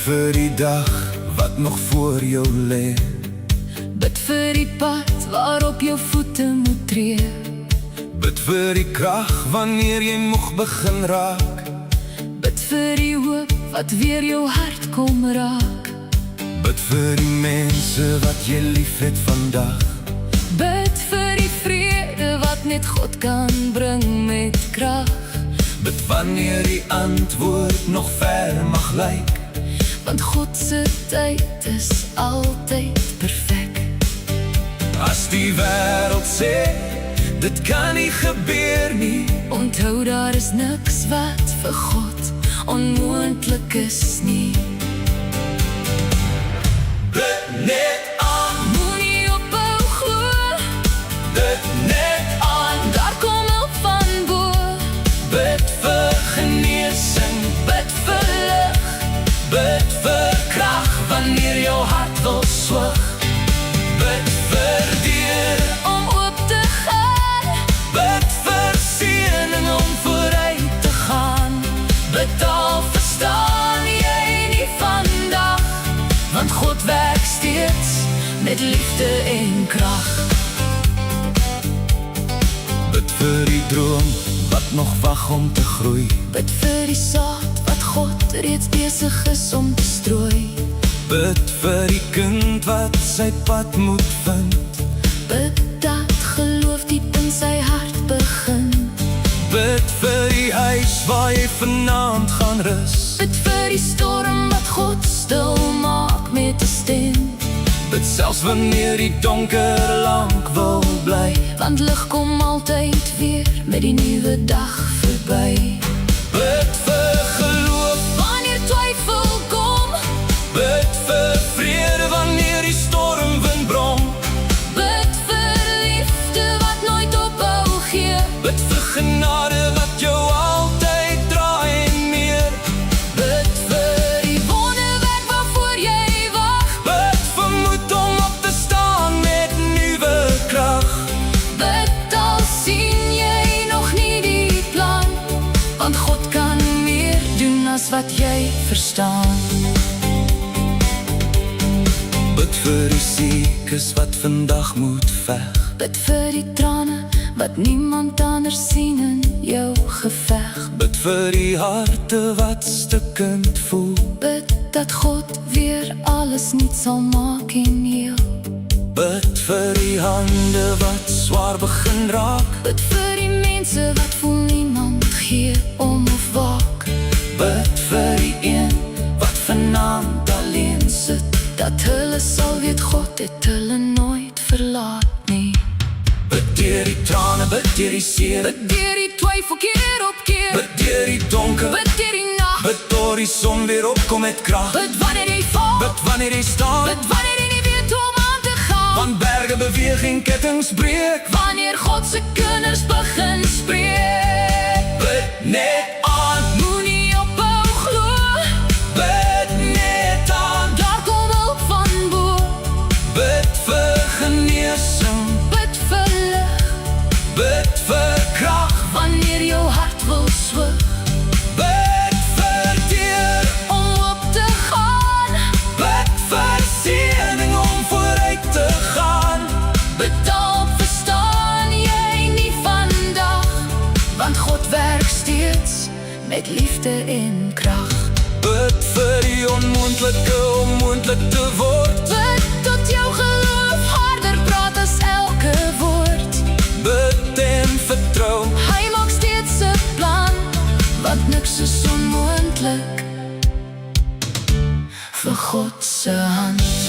vir die dag wat nog voor jou lê. Bid vir die pad waarop jou voete moet tree. Bid vir die krag wanneer jy moeg begin raak. Bid vir die hoop wat weer jou hart kom raak. Bid vir die mense wat jy lief het vandag. Bid vir die vrede wat net God kan bring met krag. Bid wanneer die antwoord nog ver mag lyk. Want God se tyd is altyd perfek. As die wêreld sê, dit kan nie gebeur nie, Onthou daar is niks wat vir God onmoontlik is nie. bid net aan, Moenie ophou glo, bid net aan. daar kom hulp van bo. Bid vir genesing, bid vir lig, bid vir krag wanneer jou hart wil swig. Bid vir deur Om oop te gaan, bid vir seëning om vooruit te gaan. Bid al verstaan jy nie vandag, want God werk steeds met liefde en krag. bid vir die droom wat nog wag om te groei. Bid vir die saad wat God reeds besig is om te strooi. Bid vir die kind wat sy pad moet vind. Bid dat geloof diep in sy hart begin. Bid vir die huis waar jy vanaand gaan rus. Bid vir die storm wat God stil maak met 'n stem. Bid selfs wanneer die donker lank wil bly. Want lig kom altyd weer met die nuwe dag verby. Bid vir geloof, Wanneer twyfel kom, bid vir vrede wanneer die stormwind brom. bid vir liefde wat nooit ophou gee. Bid vir genade wat jou altyd dra en meer. Bid vir die wonderwerk waarvoor jy wag. Bid vir moed om op te staan met nuwe krag. Bid al sien jy nog nie die plan, want God kan meer doen as wat jy verstaan. Bid vir die siekes wat vandag moet veg. Bid vir die trane wat niemand anders sien in jou geveg. Bid vir die harte wat stukkend voel. Bid dat God weer alles nuut sal maak en heel. Bid vir die hande wat swaar begin raak. Bid vir die mense wat voel niemand gee om of waak. Bid vir die een wat vanaand alleen sit, Dat hulle sal weet God het hulle nooit verlaat nie. bid deur die trane, bid deur die seer, Bid deur die twyfel keer op keer. bid deur die donker, Bid deur die nag. bid tot die son weer opkom met krag. Bid wanneer jy val. Bid wanneer jy staan, Bid wanneer jy nie weet hoe om aan te gaan. want berge beweeg en kettings breek. Wanneer God se kinders begin spreek. Bid net aan, Moenie ophou glo, bid net aan. daar kom hulp van bo. Bid vir genesing, Bid vir lig, bid vir krag. wanneer jou hart wil swig. Bid vir deur, Om op te gaan, bid vir seëning om vooruit te gaan. bid al verstaan jy nie vandag, want God werk steeds met liefde en krag. Bid vir die onmoontlike om moontlik te word. Bid tot jou geloof harder praat as elke woord. Bid en vertrou, Hy maak steeds 'n plan, want niks is onmoontlik vir God se hand.